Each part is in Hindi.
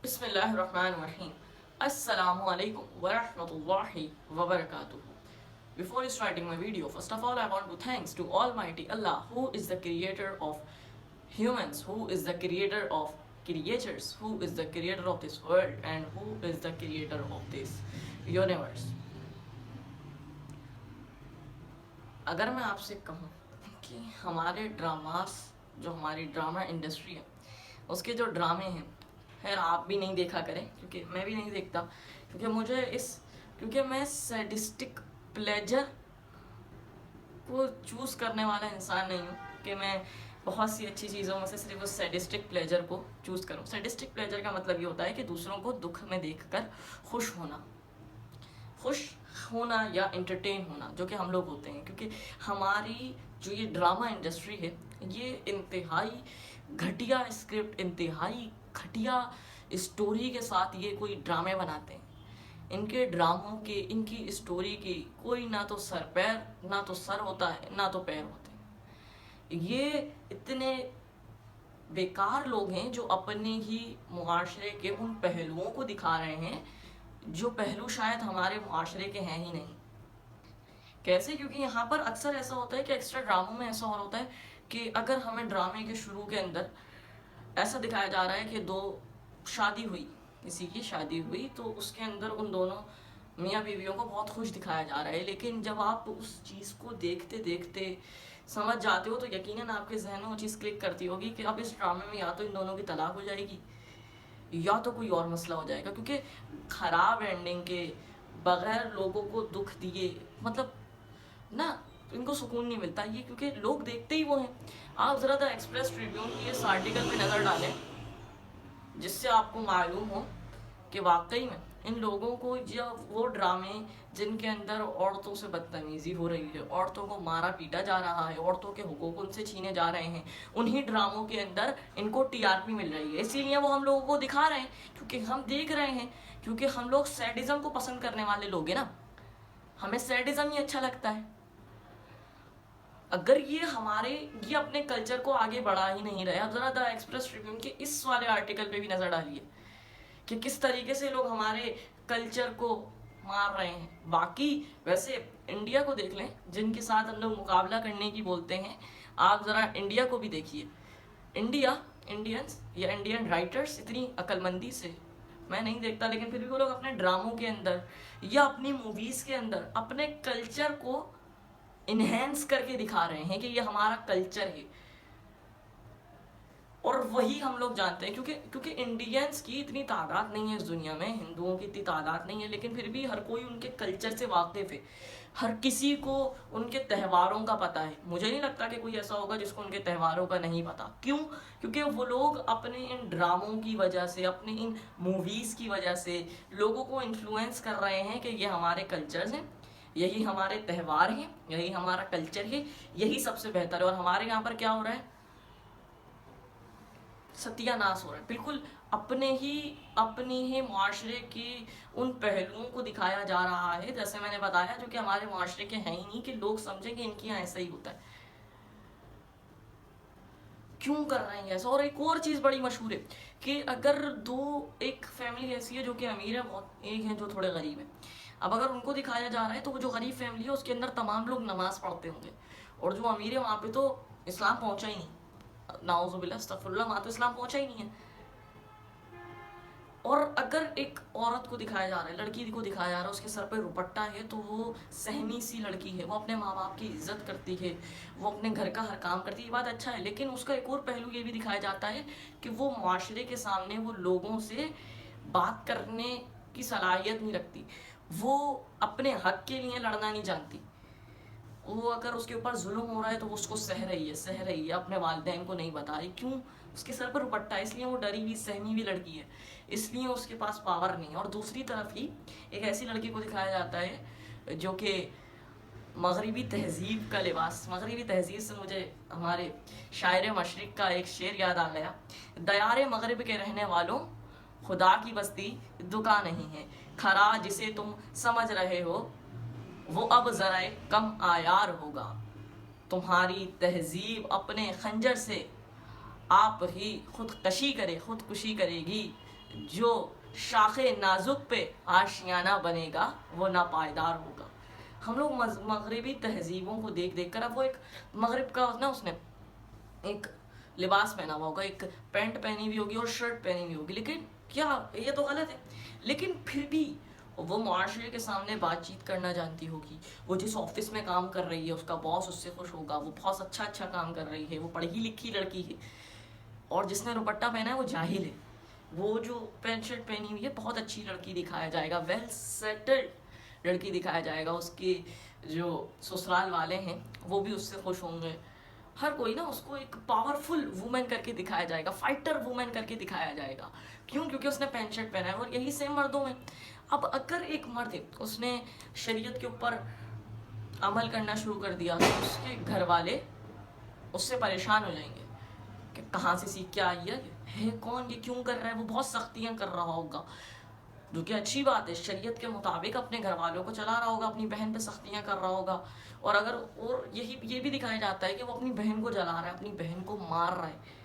Bismillahirrahmanirrahim. Assalamu alaikum wa rahmatullahi wa barakatuh. Before starting my video, first of all, I want to thanks to Almighty Allah, who is the creator of humans, who is the creator of creatures, who is the creator of this world, and who is the creator of this universe. अगर मैं आपसे कहूँ कि हमारे ड्रामास जो हमारी ड्रामा इंडस्ट्री है उसके जो ड्रामे हैं, खैर आप भी नहीं देखा करें क्योंकि मैं भी नहीं देखता, क्योंकि मैं सैडिस्टिक प्लेजर को चूज़ करने वाला इंसान नहीं हूँ कि मैं बहुत सी अच्छी चीज़ों में से सिर्फ उस सैडिस्टिक प्लेजर को चूज़ करूँ। सैडिस्टिक प्लेजर का मतलब ये होता है कि दूसरों को दुख में देखकर खुश होना या एंटरटेन होना, जो कि हम लोग होते हैं। क्योंकि हमारी जो ये ड्रामा इंडस्ट्री है ये इंतहाई घटिया स्क्रिप्ट, इंतहाई घटिया स्टोरी के साथ ये कोई ड्रामे बनाते हैं। इनके ड्रामों के, इनकी स्टोरी की कोई ना तो सर होता है ना तो पैर होते हैं। ये इतने बेकार लोग हैं जो अपने ही मुआशरे के उन पहलुओं को दिखा रहे हैं जो पहलू शायद हमारे मुआशरे के हैं ही नहीं। कैसे? क्योंकि यहाँ पर अक्सर ऐसा होता है कि एक्स्ट्रा ड्रामों में ऐसा और होता है कि अगर हमें ड्रामे के शुरू के अंदर ऐसा दिखाया जा रहा है कि किसी की शादी हुई तो उसके अंदर उन दोनों मियाँ बीवियों को बहुत खुश दिखाया जा रहा है, लेकिन जब आप उस चीज़ को देखते देखते समझ जाते हो तो यकीनन आपके जहन में वो चीज़ क्लिक करती होगी कि अब इस ड्रामे में या तो इन दोनों की तलाक हो जाएगी या तो कोई और मसला हो जाएगा। क्योंकि ख़राब एंडिंग के बगैर लोगों को दुख दिए मतलब ना इनको सुकून नहीं मिलता। ये क्योंकि लोग देखते ही वो हैं। आप ज़रा द एक्सप्रेस ट्रिब्यून की इस आर्टिकल पे नज़र डालें जिससे आपको मालूम हो कि वाकई में इन लोगों को जब वो ड्रामे जिनके अंदर औरतों से बदतमीज़ी हो रही है, औरतों को मारा पीटा जा रहा है, औरतों के हुकूक उनसे छीने जा रहे हैं, उन्हीं ड्रामों के अंदर इनको टीआरपी मिल रही है। इसीलिए वो हम लोगों को दिखा रहे हैं क्योंकि हम देख रहे हैं, क्योंकि हम लोग सैडिज्म को पसंद करने वाले लोग हैं ना, हमें सैडिज्म ही अच्छा लगता है। अगर ये अपने कल्चर को आगे बढ़ा ही नहीं रहे, अब जरा द एक्सप्रेस ट्रिब्यून के इस वाले आर्टिकल पे भी नजर डालिए कि किस तरीके से लोग हमारे कल्चर को मार रहे हैं। बाकी वैसे इंडिया को देख लें जिनके साथ हम लोग मुकाबला करने की बोलते हैं, आप ज़रा इंडिया को भी देखिए। इंडियंस या इंडियन राइटर्स इतनी अक्लमंदी से मैं नहीं देखता, लेकिन फिर भी वो लोग अपने ड्रामों के अंदर या अपनी मूवीज़ के अंदर अपने कल्चर को इन्हेंस करके दिखा रहे हैं कि ये हमारा कल्चर है। और वही हम लोग जानते हैं क्योंकि इंडियंस की इतनी तादाद नहीं है इस दुनिया में, हिंदुओं की इतनी तादाद नहीं है, लेकिन फिर भी हर कोई उनके कल्चर से वाकिफ है। हर किसी को उनके त्योहारों का पता है। मुझे नहीं लगता कि कोई ऐसा होगा जिसको उनके त्योहारों का नहीं पता। क्यों? क्योंकि वो लोग अपने इन ड्रामों की वजह से, अपने इन मूवीज़ की वजह से लोगों को इन्फ्लुएंस कर रहे हैं कि ये हमारे कल्चर्स हैं, यही हमारे त्यौहार हैं, यही हमारा कल्चर है, यही सबसे बेहतर है। और हमारे यहाँ पर क्या हो रहा है? सत्यानाश हो रहा है। बिल्कुल अपने ही मुआशरे के उन पहलुओं को दिखाया जा रहा है, जैसे मैंने बताया, जो कि हमारे मुआशरे के हैं ही नहीं, कि लोग समझें कि इनके यहाँ ऐसा ही होता है। क्यों कर रहे हैं ऐसा? और एक और चीज़ बड़ी मशहूर है कि अगर एक फैमिली ऐसी है जो कि अमीर है बहुत, एक है जो थोड़े गरीब है। अब अगर उनको दिखाया जा रहा है तो वो जो गरीब फैमिली है उसके अंदर तमाम लोग नमाज पढ़ते होंगे, और जो अमीर है वहाँ पे तो इस्लाम पहुँचा ही नहीं, नाउज़ुबिल्लाह अस्तगफिरुल्लाह, वहाँ तो इस्लाम पहुँचा ही नहीं है। और अगर एक औरत को दिखाया जा रहा है, लड़की को दिखाया जा रहा है, उसके सर पे दुपट्टा है तो वो सहमी सी लड़की है, वो अपने माँ बाप की इज्जत करती है, वो अपने घर का हर काम करती है, ये बात अच्छा है। लेकिन उसका एक और पहलू ये भी दिखाया जाता है कि वो मुआशरे के सामने वो लोगों से बात करने की सलाहियत नहीं रखती, वो अपने हक के लिए लड़ना नहीं जानती। वो अगर उसके ऊपर जुल्म हो रहा है तो वो उसको सह रही है, अपने वालिदैन को नहीं बता रही। क्यों? उसके सर पर दुपट्टा है, इसलिए वो डरी हुई सहमी हुई लड़की है, इसलिए उसके पास पावर नहीं है। और दूसरी तरफ ही एक ऐसी लड़की को दिखाया जाता है जो कि मगरिबी तहजीब का लिबास, मगरिबी तहजीब से मुझे हमारे शायर मशरिक का एक शेर याद आ गया, दयारे मगरिब के रहने वालों खुदा की बस्ती दुका नहीं है, खरा जिसे तुम समझ रहे हो वो अब ज़रा कम आयार होगा, तुम्हारी तहजीब अपने खंजर से आप ही खुदकुशी करेगी, जो शाखे नाजुक पे आशियाना बनेगा वो ना पायदार होगा। हम लोग मगरबी तहजीबों को देख देख कर, अब वो एक मगरिब का ना, उसने एक लिबास पहना हुआ होगा, एक पैंट पहनी हुई होगी और शर्ट पहनी हुई होगी, लेकिन क्या ये तो गलत है, लेकिन फिर भी वो मुआशरे के सामने बातचीत करना जानती होगी। वो जिस ऑफिस में काम कर रही है उसका बॉस उससे खुश होगा, वो बहुत अच्छा काम कर रही है, वो पढ़ी लिखी लड़की है। और जिसने दुपट्टा पहना है वो जाहिल है। वो जो पैंट शर्ट पहनी हुई है बहुत अच्छी लड़की दिखाया जाएगा, वेल सेटल्ड लड़की दिखाया जाएगा। उसके जो ससुराल वाले हैं वो भी उससे खुश होंगे। हर कोई ना उसको एक पावरफुल वुमेन करके दिखाया जाएगा, फाइटर वुमेन करके दिखाया जाएगा। क्यों? क्योंकि उसने पैंट शर्ट पहना है। और यही सेम मर्दों में। अब अगर एक मर्द है उसने शरीयत के ऊपर अमल करना शुरू कर दिया तो उसके घर वाले उससे परेशान हो जाएंगे कि कहाँ से सीख के आई है कौन, ये क्यों कर रहा है। वो बहुत सख्तियाँ कर रहा होगा, जो कि अच्छी बात है, शरीयत के मुताबिक अपने घर वालों को चला रहा होगा, अपनी बहन पे सख्तियाँ कर रहा होगा। और ये भी दिखाया जाता है कि वो अपनी बहन को जला रहा है, अपनी बहन को मार रहा है।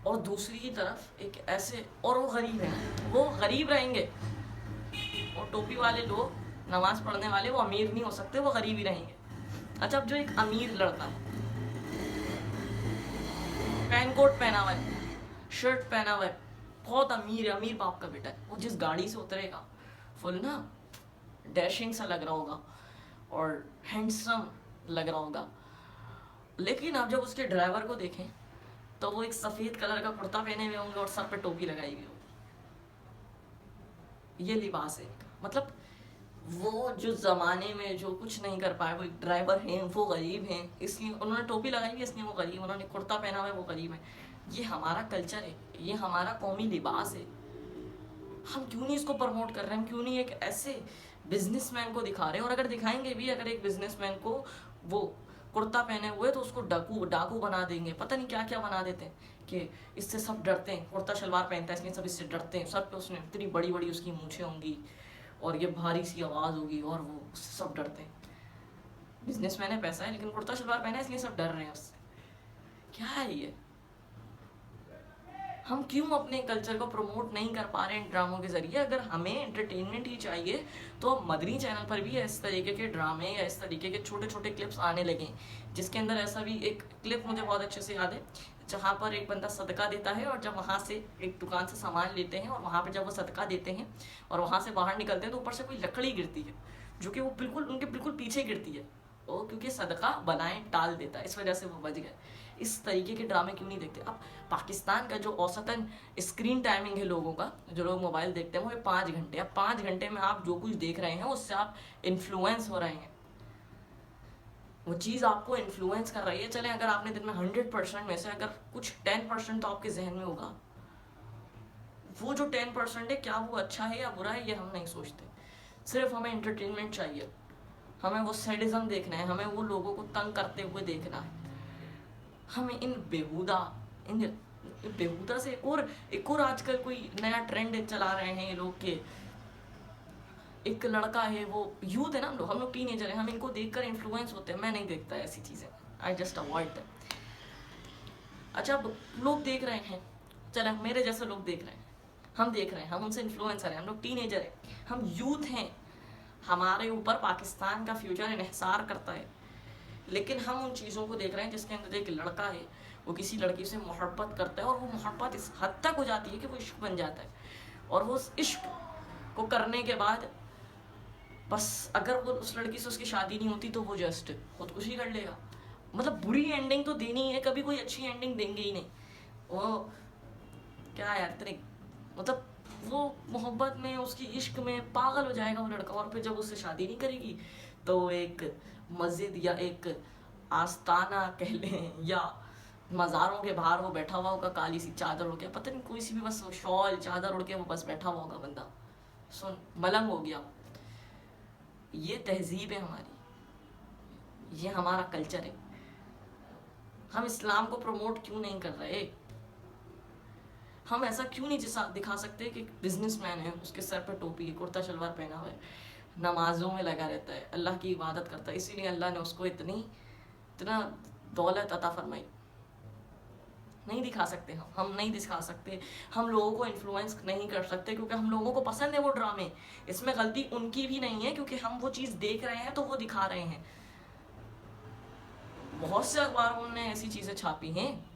और दूसरी तरफ एक ऐसे, और वो गरीब है, वो गरीब रहेंगे। और टोपी वाले लोग, नमाज पढ़ने वाले, वो अमीर नहीं हो सकते, वो गरीब ही रहेंगे। अच्छा, अब जो एक अमीर लड़का है, पैंट कोट पहना हुआ है, शर्ट पहना हुआ है, बहुत अमीर है, अमीर बाप का बेटा है, वो जिस गाड़ी से उतरेगा फुल ना डैशिंग सा लग रहा होगा और हैंडसम लग रहा होगा। लेकिन आप जब उसके ड्राइवर को देखें तो वो एक सफ़ेद कलर का कुर्ता पहने हुए होंगे और सर पे टोपी लगाई हुई होगी। ये लिबास है इनका। मतलब वो जो ज़माने में जो कुछ नहीं कर पाए, वो एक ड्राइवर हैं, वो गरीब हैं, इसलिए उन्होंने टोपी लगाई हुई, इसलिए वो गरीब, उन्होंने कुर्ता पहना हुआ है, वो गरीब है। ये हमारा कल्चर है, ये हमारा कौमी लिबास है। हम क्यों नहीं इसको प्रमोट कर रहे हैं? हम क्यों नहीं एक ऐसे बिजनेसमैन को दिखा रहे हैं? और अगर दिखाएंगे भी, अगर एक बिजनेसमैन को वो कुर्ता पहने हुए तो उसको डाकू बना देंगे, पता नहीं क्या क्या बना देते हैं कि इससे सब डरते हैं। कुर्ता शलवार पहनता है इसलिए सब इससे डरते हैं, सब पे उसने इतनी बड़ी बड़ी उसकी मूछें होंगी और ये भारी सी आवाज़ होगी और वो उससे सब डरते हैं। बिजनेसमैन है, पैसा है, लेकिन कुर्ता शलवार पहना है इसलिए सब डर रहे हैं उससे। क्या है ये? हम क्यों अपने कल्चर को प्रमोट नहीं कर पा रहे हैं ड्रामों के ज़रिए? अगर हमें एंटरटेनमेंट ही चाहिए तो मदनी चैनल पर भी इस तरीके के ड्रामे या इस तरीके के छोटे छोटे क्लिप्स आने लगे, जिसके अंदर ऐसा भी एक क्लिप मुझे बहुत अच्छे से याद है, जहाँ पर एक बंदा सदका देता है और जब वहाँ से एक दुकान से सामान लेते हैं और वहाँ पर जब वो सदका देते हैं और वहाँ से बाहर निकलते हैं तो ऊपर से कोई लकड़ी गिरती है, जो कि वो बिल्कुल उनके बिल्कुल पीछे गिरती है। वो क्योंकि सदका बनाए टाल देता है, इस वजह से वो बच गए। इस तरीके के ड्रामे क्यों नहीं देखते? अब पाकिस्तान का जो औसतन स्क्रीन टाइमिंग है लोगों का, जो लोग मोबाइल देखते हैं, वो है 5 घंटे। अब 5 घंटे में आप जो कुछ देख रहे हैं उससे आप इन्फ्लुएंस हो रहे हैं, वो चीज़ आपको इन्फ्लुएंस कर रही है। चले अगर आपने दिन में 100% में से अगर कुछ 10% तो आपके जहन में होगा, वो जो 10% है क्या वो अच्छा है या बुरा है ये हम नहीं सोचते। सिर्फ हमें एंटरटेनमेंट चाहिए, हमें वो सैडिज्म देखना है, हमें वो लोगों को तंग करते हुए देखना है। हमें इन बेहुदा से एक और आजकल कोई नया ट्रेंड चला रहे हैं ये लोग के, एक लड़का है, वो यूथ है ना, हम लोग टीनेजर हैं, हम इनको देखकर इन्फ्लुएंस होते हैं। मैं नहीं देखता ऐसी चीज़ें, आई जस्ट अवॉइड दैट। अच्छा, अब लोग देख रहे हैं, चले मेरे जैसे लोग देख रहे हैं, हम देख रहे हैं, हम उनसे इन्फ्लुएंसर हैं, हम लोग टीनेजर हैं, हम यूथ हैं, हमारे ऊपर पाकिस्तान का फ्यूचर इन्हिसार करता है, लेकिन हम उन चीज़ों को देख रहे हैं जिसके अंदर एक लड़का है, वो किसी लड़की से मोहब्बत करता है और वो मोहब्बत इस हद तक हो जाती है कि वो इश्क बन जाता है। और वो उस इश्क को करने के बाद बस अगर वो उस लड़की से उसकी शादी नहीं होती तो वो जस्ट खुदकुशी कर लेगा। मतलब बुरी एंडिंग तो देनी है, कभी कोई अच्छी एंडिंग देंगे ही नहीं। वो क्या यार, इतने मतलब वो मोहब्बत में, उसकी इश्क में पागल हो जाएगा वो लड़का, और फिर जब उससे शादी नहीं करेगी तो एक मस्जिद या एक आस्ताना कह लें या मज़ारों के बाहर वो बैठा हुआ होगा, काली सी चादर उड़ के, पता नहीं कोई सी भी बस शॉल चादर उड़ के वो बस बैठा हुआ होगा बंदा, सुन मलंग हो गया। ये तहजीब है हमारी, ये हमारा कल्चर है। हम इस्लाम को प्रमोट क्यों नहीं कर रहे? हम ऐसा क्यों नहीं दिखा सकते कि बिजनेसमैन है, उसके सर पर टोपी है, कुर्ता शलवार पहना हुआ है, नमाजों में लगा रहता है, अल्लाह की इबादत करता है, इसीलिए अल्लाह ने उसको इतना दौलत अता फरमाई। नहीं दिखा सकते, हम नहीं दिखा सकते, हम लोगों को इन्फ्लुएंस नहीं कर सकते, क्योंकि हम लोगों को पसंद है वो ड्रामे। इसमें गलती उनकी भी नहीं है, क्योंकि हम वो चीज़ देख रहे हैं तो वो दिखा रहे हैं। बहुत से अखबारों ने ऐसी चीज़ें छापी हैं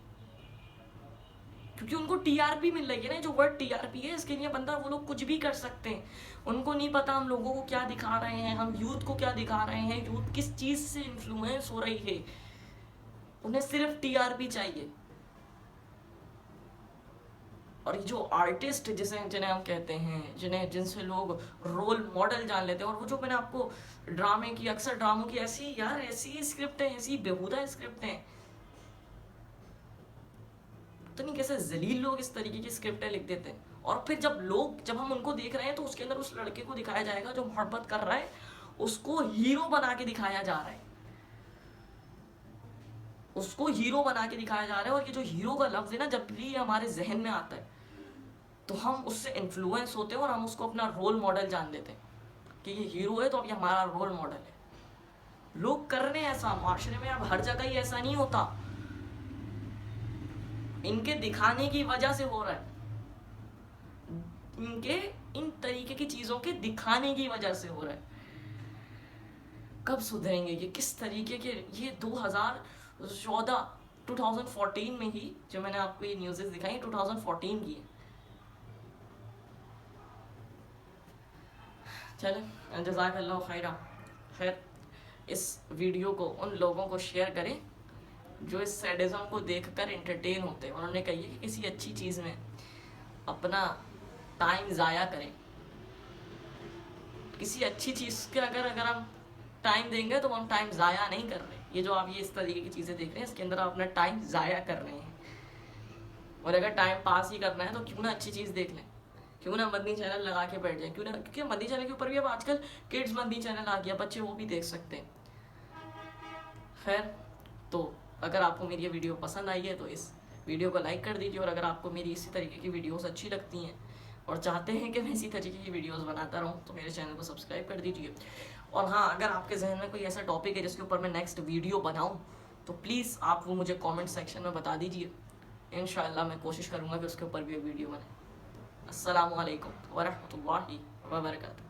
क्योंकि उनको टीआरपी मिल रही है ना। जो वर्ड टीआरपी है, इसके लिए बंदा वो लोग कुछ भी कर सकते हैं। उनको नहीं पता हम लोगों को क्या दिखा रहे हैं, हम यूथ को क्या दिखा रहे हैं, यूथ किस चीज़ से इन्फ्लुएंस हो रही है। उन्हें सिर्फ टीआरपी चाहिए। और जो आर्टिस्ट जिन्हें हम कहते हैं, जिनसे लोग रोल मॉडल जान लेते हैं, और वो जो मैंने आपको ड्रामे की, अक्सर ड्रामों की ऐसी स्क्रिप्ट है, ऐसी बेहुदा स्क्रिप्ट है, तो नहीं कैसे जलील लोग इस तरीके की स्क्रिप्टें लिख देते हैं। और फिर जब हम उनको देख रहे हैं तो उसके अंदर उस लड़के को दिखाया जाएगा जो मोहब्बत कर रहा है, उसको हीरो बना के दिखाया जा रहा है, उसको हीरो बना के दिखाया जा रहा है। और ये जो हीरो का लफ्ज है ना, जब भी हमारे जहन में आता है तो हम उससे इन्फ्लुएंस होते हैं और हम उसको अपना रोल मॉडल जान लेते हैं कि ये हीरो है तो अब ये हमारा रोल मॉडल है। लोग कर रहे हैं ऐसा, माशरे में अब हर जगह ही ऐसा नहीं होता, इनके दिखाने की वजह से हो रहा है, इनके इन तरीके की चीजों के दिखाने की वजह से हो रहा है। कब सुधरेंगे ये, किस तरीके के, ये 2014 में ही जो मैंने आपको ये न्यूज़ दिखाई 2014 की है। चले, जज़ाकल्लाह खैरा। खैर, इस वीडियो को उन लोगों को शेयर करें जो इस सैडिज्म को देखकर एंटरटेन होते हैं। उन्होंने कही है कि किसी अच्छी चीज़ में अपना टाइम ज़ाया करें। किसी अच्छी चीज़ के अगर हम टाइम देंगे तो हम टाइम ज़ाया नहीं कर रहे। ये जो आप ये इस तरीके की चीज़ें देख रहे हैं, इसके अंदर आप अपना टाइम ज़ाया कर रहे हैं। और अगर टाइम पास ही करना है तो क्यों ना अच्छी चीज़ देख लें, क्यों ना मदनी चैनल लगा के बैठ जाए, क्यों ना, क्योंकि मदनी चैनल के ऊपर भी अब आजकल किड्स मदनी चैनल आ गया, बच्चे वो भी देख सकते हैं। खैर, तो अगर आपको मेरी ये वीडियो पसंद आई है तो इस वीडियो को लाइक कर दीजिए। और अगर आपको मेरी इसी तरीके की वीडियोस अच्छी लगती हैं और चाहते हैं कि मैं इसी तरीके की वीडियोस बनाता रहूं तो मेरे चैनल को सब्सक्राइब कर दीजिए। और हाँ, अगर आपके जहन में कोई ऐसा टॉपिक है जिसके ऊपर मैं नेक्स्ट वीडियो बनाऊं तो प्लीज़ आप वो मुझे कमेंट सेक्शन में बता दीजिए। इंशाअल्लाह मैं कोशिश करूँगा कि उसके ऊपर भी एक वीडियो बने। अस्सलामु अलैकुम व रहमतुल्लाहि व बरकातुहू।